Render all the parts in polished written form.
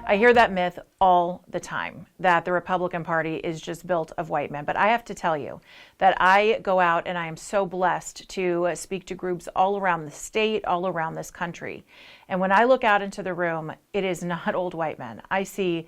I hear that myth all the time, that the Republican Party is just built of white men. But I have to tell you that I go out and I am so blessed to speak to groups all around the state, all around this country. And when I look out into the room, it is not old white men. I see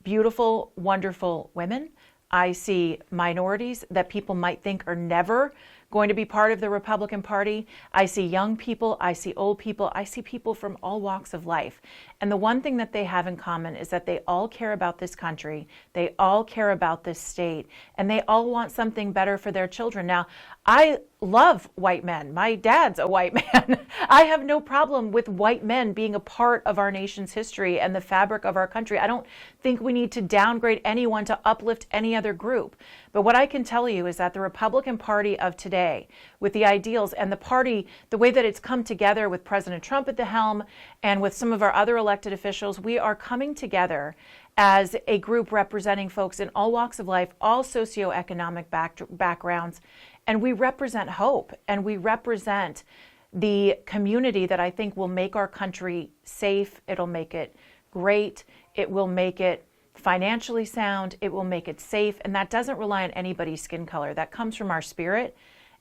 beautiful, wonderful women. I see minorities that people might think are never going to be part of the Republican Party. I see young people, I see old people, I see people from all walks of life. And the one thing that they have in common is that they all care about this country, they all care about this state, and they all want something better for their children. Now, I love white men. My dad's a white man. I have no problem with white men being a part of our nation's history and the fabric of our country. I don't think we need to downgrade anyone to uplift any other group. But what I can tell you is that the Republican Party of today, with the ideals and the party, the way that it's come together with President Trump at the helm and with some of our other elected officials, we are coming together as a group representing folks in all walks of life, all socioeconomic backgrounds. And we represent hope, and we represent the community that I think will make our country safe. It'll make it great. It will make it financially sound. It will make it safe. And that doesn't rely on anybody's skin color. That comes from our spirit.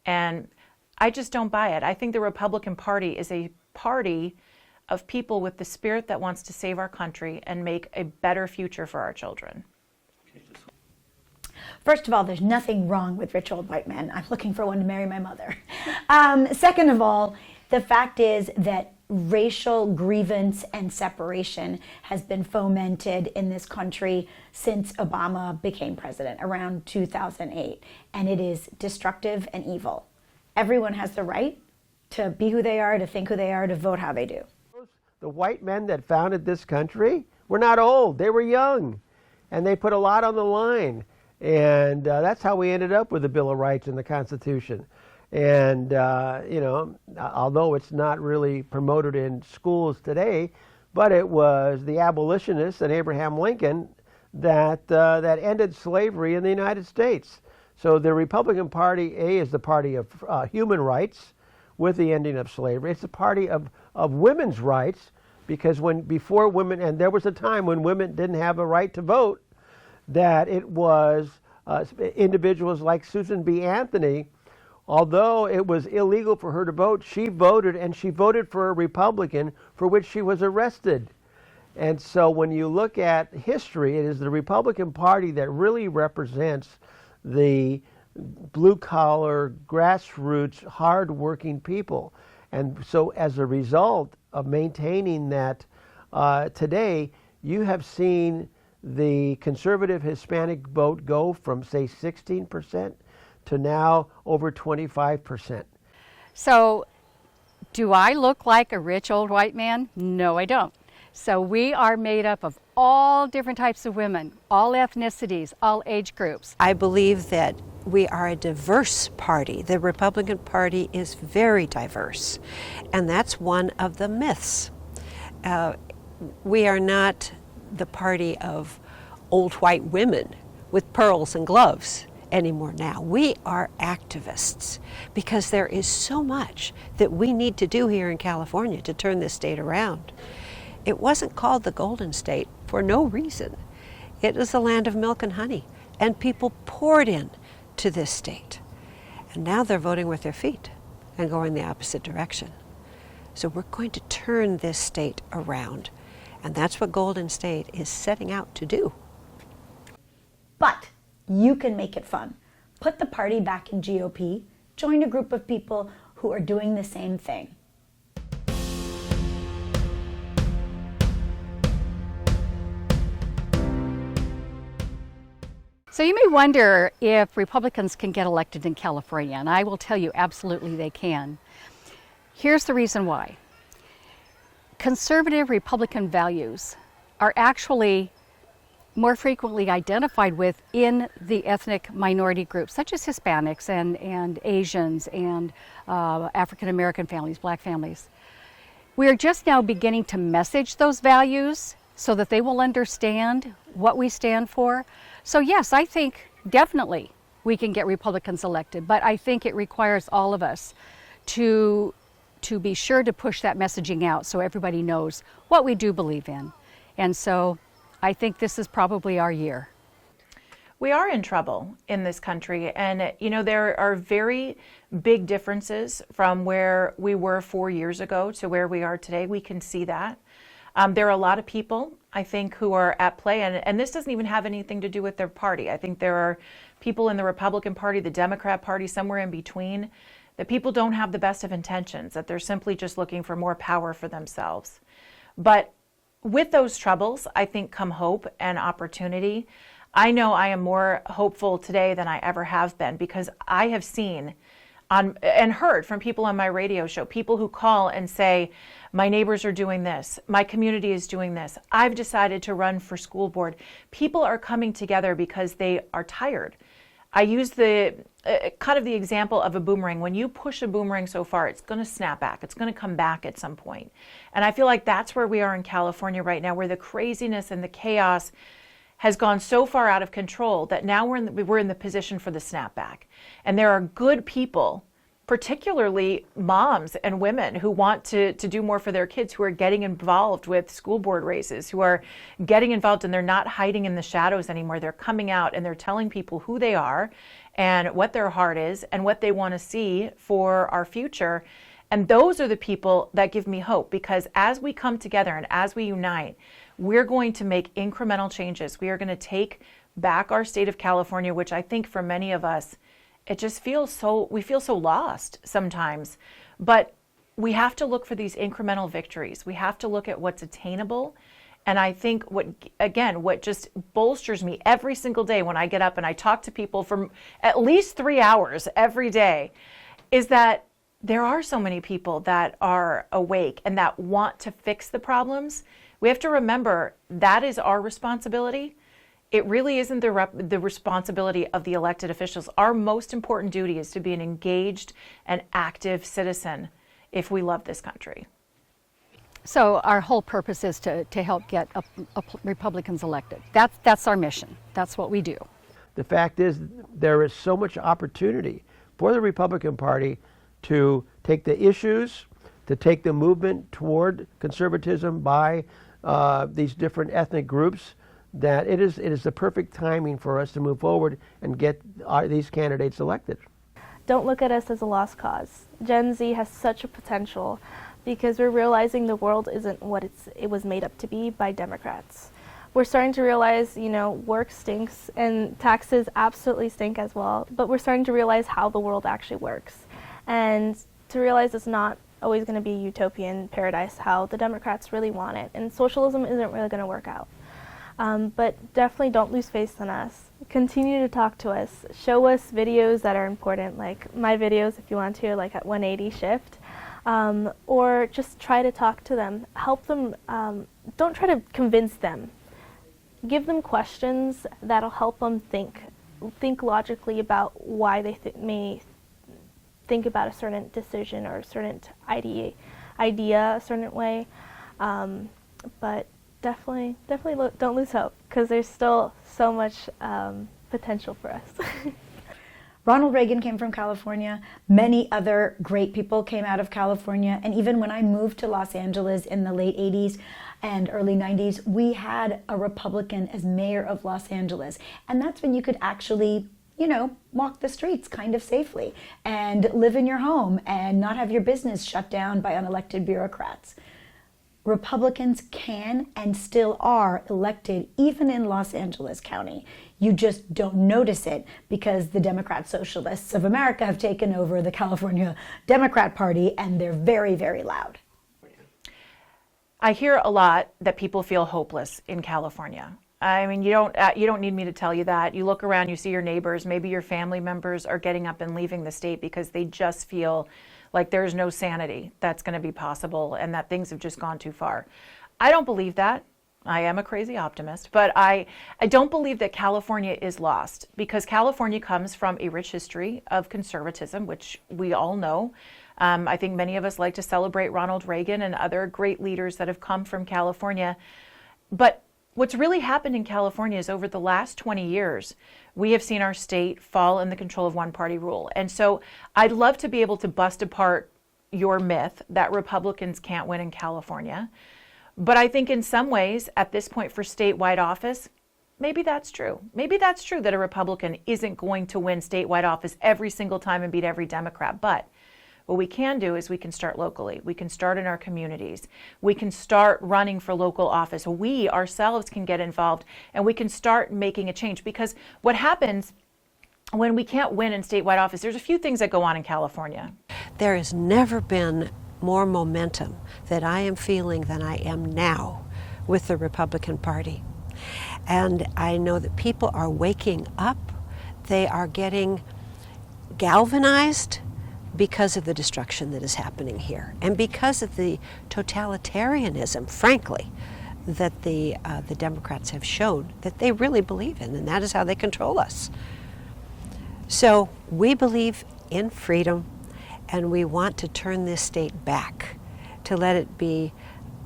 And I just don't buy it. I think the Republican Party is a party of people with the spirit that wants to save our country and make a better future for our children. First of all, there's nothing wrong with rich old white men. I'm looking for one to marry my mother. Second of all, the fact is that racial grievance and separation has been fomented in this country since Obama became president around 2008. And it is destructive and evil. Everyone has the right to be who they are, to think who they are, to vote how they do. The white men that founded this country were not old. They were young. And they put a lot on the line. And that's how we ended up with the Bill of Rights and the Constitution. And, you know, although it's not really promoted in schools today, but it was the abolitionists and Abraham Lincoln that ended slavery in the United States. So the Republican Party, is the party of human rights with the ending of slavery. It's the party of women's rights, because before women, and there was a time when women didn't have a right to vote, that it was individuals like Susan B. Anthony. Although it was illegal for her to vote, she voted, and she voted for a Republican, for which she was arrested. And so when you look at history, it is the Republican Party that really represents the blue-collar, grassroots, hard-working people. And so as a result of maintaining that today, you have seen the conservative Hispanic vote go from, say, 16% to now over 25%. So, do I look like a rich old white man? No, I don't. So we are made up of all different types of women, all ethnicities, all age groups. I believe that we are a diverse party. The Republican Party is very diverse, and that's one of the myths. We are not the party of old white women with pearls and gloves anymore now. We are activists, because there is so much that we need to do here in California to turn this state around. It wasn't called the Golden State for no reason. It is the land of milk and honey, and people poured in to this state. And now they're voting with their feet and going the opposite direction. So we're going to turn this state around. And that's what Golden State is setting out to do. But you can make it fun. Put the party back in GOP. Join a group of people who are doing the same thing. So you may wonder if Republicans can get elected in California, and I will tell you absolutely they can. Here's the reason why. Conservative Republican values are actually more frequently identified with in the ethnic minority groups, such as Hispanics and Asians and African American families, black families. We are just now beginning to message those values so that they will understand what we stand for. So yes, I think definitely we can get Republicans elected, but I think it requires all of us to be sure to push that messaging out so everybody knows what we do believe in. And so I think this is probably our year. We are in trouble in this country. And, you know, there are very big differences from where we were 4 years ago to where we are today. We can see that. There are a lot of people, I think, who are at play. And this doesn't even have anything to do with their party. I think there are people in the Republican Party, the Democrat Party, somewhere in between, that people don't have the best of intentions, that they're simply just looking for more power for themselves. But with those troubles, I think, come hope and opportunity. I know I am more hopeful today than I ever have been, because I have seen and heard from people on my radio show, people who call and say, my neighbors are doing this, my community is doing this, I've decided to run for school board. People are coming together because they are tired. I use the kind of the example of a boomerang. When you push a boomerang so far, it's going to snap back. It's going to come back at some point. And I feel like that's where we are in California right now, where the craziness and the chaos has gone so far out of control that now we're in the position for the snapback. And there are good people, particularly moms and women, who want to do more for their kids, who are getting involved with school board races, who are getting involved, and they're not hiding in the shadows anymore. They're coming out and they're telling people who they are and what their heart is and what they want to see for our future. And those are the people that give me hope, because as we come together and as we unite, we're going to make incremental changes. We are going to take back our state of California, which I think for many of us, it just we feel so lost sometimes. But we have to look for these incremental victories. We have to look at what's attainable. And I think what just bolsters me every single day when I get up and I talk to people for at least 3 hours every day is that there are so many people that are awake and that want to fix the problems. We have to remember that is our responsibility. It really isn't the responsibility of the elected officials. Our most important duty is to be an engaged and active citizen if we love this country. So our whole purpose is to help get Republicans elected. That's our mission. That's what we do. The fact is, there is so much opportunity for the Republican Party to take the issues, to take the movement toward conservatism by these different ethnic groups, that it is the perfect timing for us to move forward and get these candidates elected. Don't look at us as a lost cause. Gen Z has such a potential because we're realizing the world isn't what it was made up to be by Democrats. We're starting to realize, work stinks and taxes absolutely stink as well, but we're starting to realize how the world actually works. And to realize it's not always going to be a utopian paradise how the Democrats really want it, and socialism isn't really going to work out. But definitely don't lose faith in us. Continue to talk to us. Show us videos that are important, like my videos if you want to, like at 180 Shift. Or just try to talk to them. Help them. Don't try to convince them. Give them questions that'll help them think logically about why they may think about a certain decision or a certain idea a certain way. But definitely don't lose hope, because there's still so much potential for us. Ronald Reagan came from California. Many other great people came out of California. And even when I moved to Los Angeles in the late 80s and early 90s, we had a Republican as mayor of Los Angeles. And that's when you could actually, walk the streets kind of safely and live in your home and not have your business shut down by unelected bureaucrats. Republicans can and still are elected even in Los Angeles County. You just don't notice it because the Democrat Socialists of America have taken over the California Democrat Party, and they're very, very loud. I hear a lot that people feel hopeless in California. I mean, you don't need me to tell you that. You look around, you see your neighbors, maybe your family members are getting up and leaving the state because they just feel like there's no sanity that's going to be possible and that things have just gone too far. I don't believe that. I am a crazy optimist, but I don't believe that California is lost, because California comes from a rich history of conservatism, which we all know. I think many of us like to celebrate Ronald Reagan and other great leaders that have come from California. But what's really happened in California is over the last 20 years, we have seen our state fall in the control of one-party rule. And so I'd love to be able to bust apart your myth that Republicans can't win in California. But I think in some ways, at this point for statewide office, maybe that's true. Maybe that's true that a Republican isn't going to win statewide office every single time and beat every Democrat. But what we can do is we can start locally. We can start in our communities. We can start running for local office. We ourselves can get involved and we can start making a change. Because what happens when we can't win in statewide office, there's a few things that go on in California. There has never been more momentum that I am feeling than I am now with the Republican Party. And I know that people are waking up. They are getting galvanized because of the destruction that is happening here and because of the totalitarianism, frankly, that the Democrats have shown that they really believe in, and that is how they control us. So we believe in freedom, and we want to turn this state back, to let it be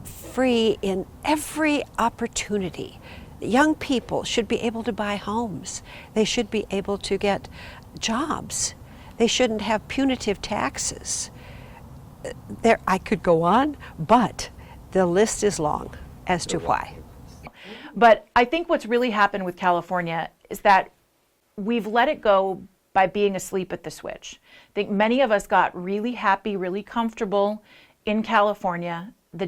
free in every opportunity. Young people should be able to buy homes. They should be able to get jobs. They shouldn't have punitive taxes. I could go on, but the list is long as to why. But I think what's really happened with California is that we've let it go by being asleep at the switch. I think many of us got really happy, really comfortable in California. The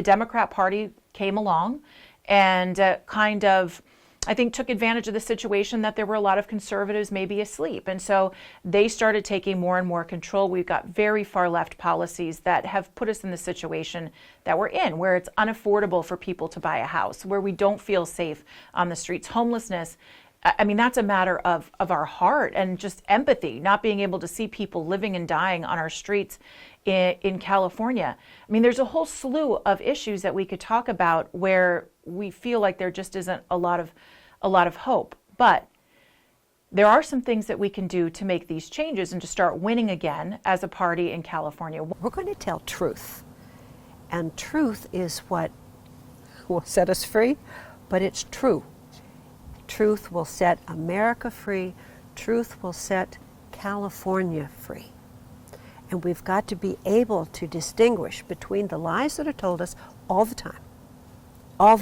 Democrat Party came along and kind of, I think, took advantage of the situation that there were a lot of conservatives maybe asleep. And so they started taking more and more control. We've got very far left policies that have put us in the situation that we're in, where it's unaffordable for people to buy a house, where we don't feel safe on the streets. Homelessness, I mean, that's a matter of our heart and just empathy, not being able to see people living and dying on our streets in California. I mean, there's a whole slew of issues that we could talk about where we feel like there just isn't a lot of hope. But there are some things that we can do to make these changes and to start winning again as a party in California. We're going to tell truth. And truth is what will set us free, but it's true. Truth will set America free. Truth will set California free. And we've got to be able to distinguish between the lies that are told us all the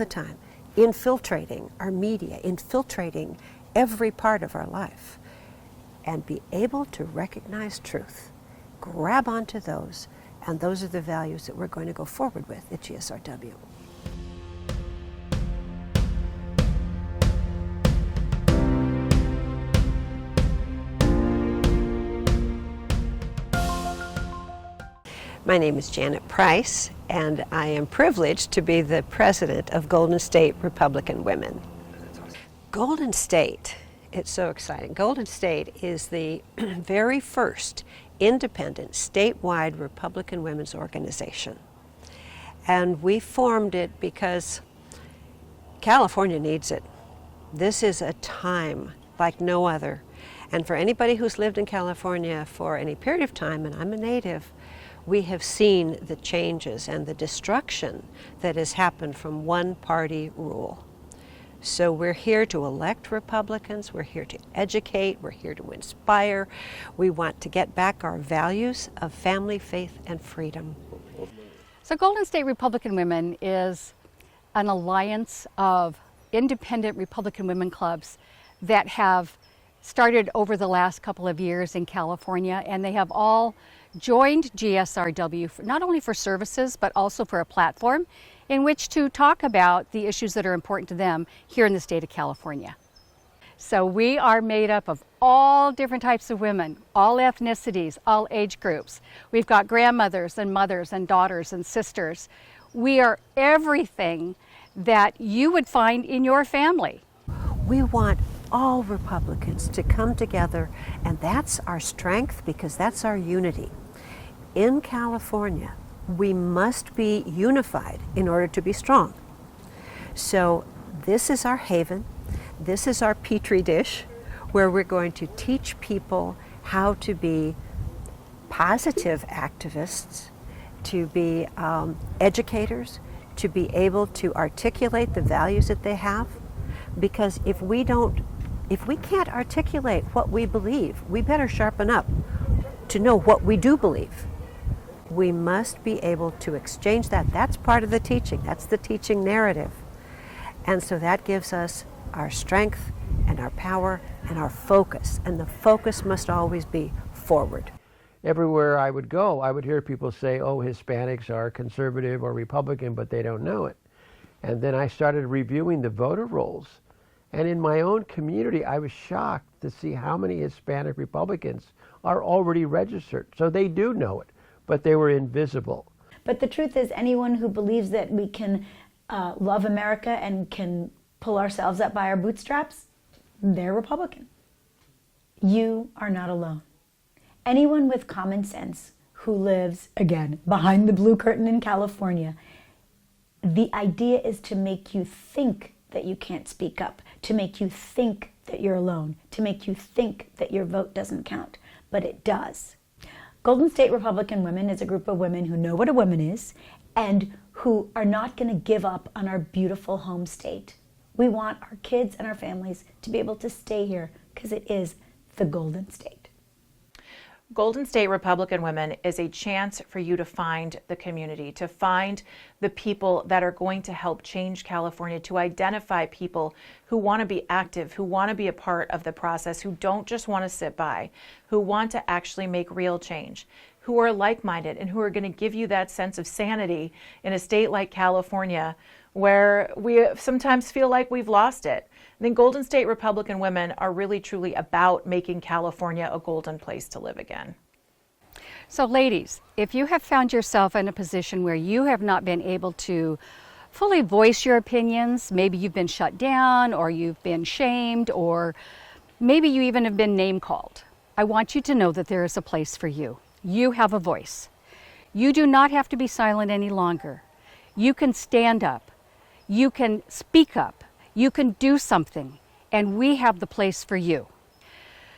time, infiltrating our media, infiltrating every part of our life, and be able to recognize truth, grab onto those, and those are the values that we're going to go forward with at GSRW. My name is Janet Price, and I am privileged to be the president of Golden State Republican Women. Golden State, it's so exciting. Golden State is the very first independent statewide Republican women's organization. And we formed it because California needs it. This is a time like no other. And for anybody who's lived in California for any period of time, and I'm a native, we have seen the changes and the destruction that has happened from one-party rule. So we're here to elect Republicans, we're here to educate, we're here to inspire. We want to get back our values of family, faith, and freedom. So Golden State Republican Women is an alliance of independent Republican women clubs that have started over the last couple of years in California, and they have all joined GSRW not only for services but also for a platform in which to talk about the issues that are important to them here in the state of California. So we are made up of all different types of women, all ethnicities, all age groups. We've got grandmothers and mothers and daughters and sisters. We are everything that you would find in your family. We want all Republicans to come together, and that's our strength because that's our unity. In California, we must be unified in order to be strong. So this is our haven. This is our petri dish where we're going to teach people how to be positive activists, to be educators, to be able to articulate the values that they have. Because if we can't articulate what we believe, we better sharpen up to know what we do believe. We must be able to exchange that. That's part of the teaching. That's the teaching narrative. And so that gives us our strength and our power and our focus. And the focus must always be forward. Everywhere I would go, I would hear people say, oh, Hispanics are conservative or Republican, but they don't know it. And then I started reviewing the voter rolls. And in my own community, I was shocked to see how many Hispanic Republicans are already registered. So they do know it, but they were invisible. But the truth is, anyone who believes that we can love America and can pull ourselves up by our bootstraps, they're Republican. You are not alone. Anyone with common sense who lives, again, behind the blue curtain in California, the idea is to make you think that you can't speak up, to make you think that you're alone, to make you think that your vote doesn't count, but it does. Golden State Republican Women is a group of women who know what a woman is and who are not going to give up on our beautiful home state. We want our kids and our families to be able to stay here because it is the Golden State. Golden State Republican Women is a chance for you to find the community, to find the people that are going to help change California, to identify people who want to be active, who want to be a part of the process, who don't just want to sit by, who want to actually make real change, who are like-minded and who are going to give you that sense of sanity in a state like California where we sometimes feel like we've lost it. I think Golden State Republican Women are really truly about making California a golden place to live again. So ladies, if you have found yourself in a position where you have not been able to fully voice your opinions, maybe you've been shut down or you've been shamed or maybe you even have been name called, I want you to know that there is a place for you. You have a voice. You do not have to be silent any longer. You can stand up. You can speak up. You can do something, and we have the place for you.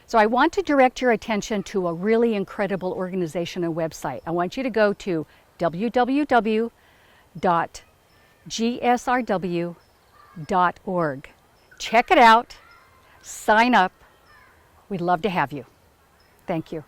So I want to direct your attention to a really incredible organization and website. I want you to go to www.gsrw.org. Check it out, sign up. We'd love to have you. Thank you.